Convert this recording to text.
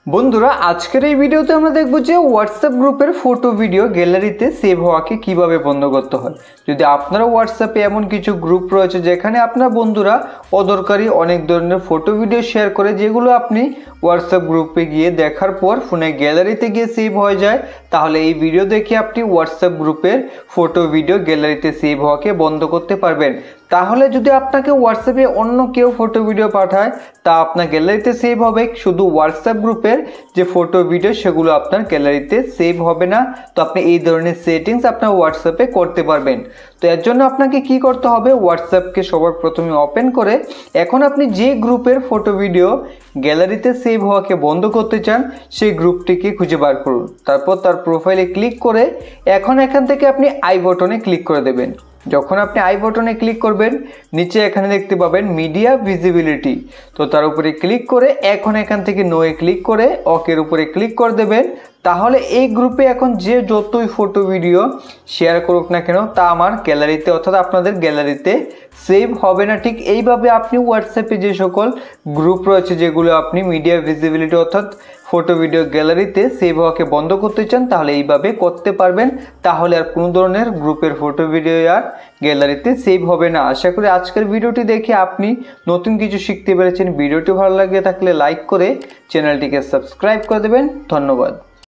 বন্ধুরা আজকের এই ভিডিওতে আমরা দেখব যে হোয়াটসঅ্যাপ গ্রুপের ফটো ভিডিও গ্যালারিতে সেভ হওয়াকে কিভাবে বন্ধ করতে হয়। যদি আপনারা হোয়াটসঅ্যাপে এমন কিছু গ্রুপ রয়েছে যেখানে আপনার বন্ধুরা অদরকারি অনেক ধরনের ফটো ভিডিও শেয়ার করে, যেগুলো আপনি হোয়াটসঅ্যাপ গ্রুপে গিয়ে দেখার পর ফোনে গ্যালারিতে গিয়ে সেভ হয়ে যায়, তাহলে এই ভিডিও দেখে আপনি হোয়াটসঅ্যাপ গ্রুপের ফটো ভিডিও গ্যালারিতে সেভ হওয়াকে বন্ধ করতে পারবেন। তাহলে যদি আপনাকে হোয়াটসঅ্যাপে অন্য কেউ ফটো ভিডিও পাঠায় তা আপনার গ্যালারিতে সেভ হবে, শুধু হোয়াটসঅ্যাপ গ্রুপের যে ফটো ভিডিও সেগুলো আপনার গ্যালারিতে সেভ হবে না। তো আপনি এই ধরনের সেটিংস আপনার হোয়াটসঅ্যাপে করতে পারবেন। তো এর জন্য আপনাকে কি করতে হবে, হোয়াটসঅ্যাপকে সবার প্রথমে ওপেন করে এখন আপনি যে গ্রুপের ফটো ভিডিও গ্যালারিতে সেভ হওয়াকে বন্ধ করতে চান সেই গ্রুপটিকে খুঁজে বার করুন। তারপর তার প্রোফাইলে ক্লিক করে এখন এখান থেকে আপনি আই বাটনে ক্লিক করে দেবেন। যখন আপনি আই বাটনে ক্লিক করবেন নিচে এখানে দেখতে পাবেন মিডিয়া ভিজিবিলিটি, তো তার উপরে ক্লিক করে এখন এখান থেকে নোয়ে ক্লিক করে ওকের উপরে ক্লিক করে দেবেন। তাহলে এই গ্রুপে এখন যে যতই ফটো ভিডিও শেয়ার করুক না কেন তা আমার গ্যালারিতে অর্থাৎ আপনাদের গ্যালারিতে সেভ হবে না। ঠিক এইভাবে আপনি হোয়াটসঅ্যাপে যে সকল গ্রুপ রয়েছে যেগুলো আপনি মিডিয়া ভিজিবিলিটি অর্থাৎ ফটো ভিডিও গ্যালারিতে সেভ হওয়াকে বন্ধ করতে চান তাহলে এইভাবে করতে পারবেন। তাহলে আর কোনো ধরনের গ্রুপের ফটো ভিডিও আর গ্যালারিতে সেভ হবে না। আশা করি আজকের ভিডিওটি দেখে আপনি নতুন কিছু শিখতে পেরেছেন। ভিডিওটি ভালো লাগে থাকলে লাইক করে চ্যানেলটিকে সাবস্ক্রাইব করে দেবেন। ধন্যবাদ।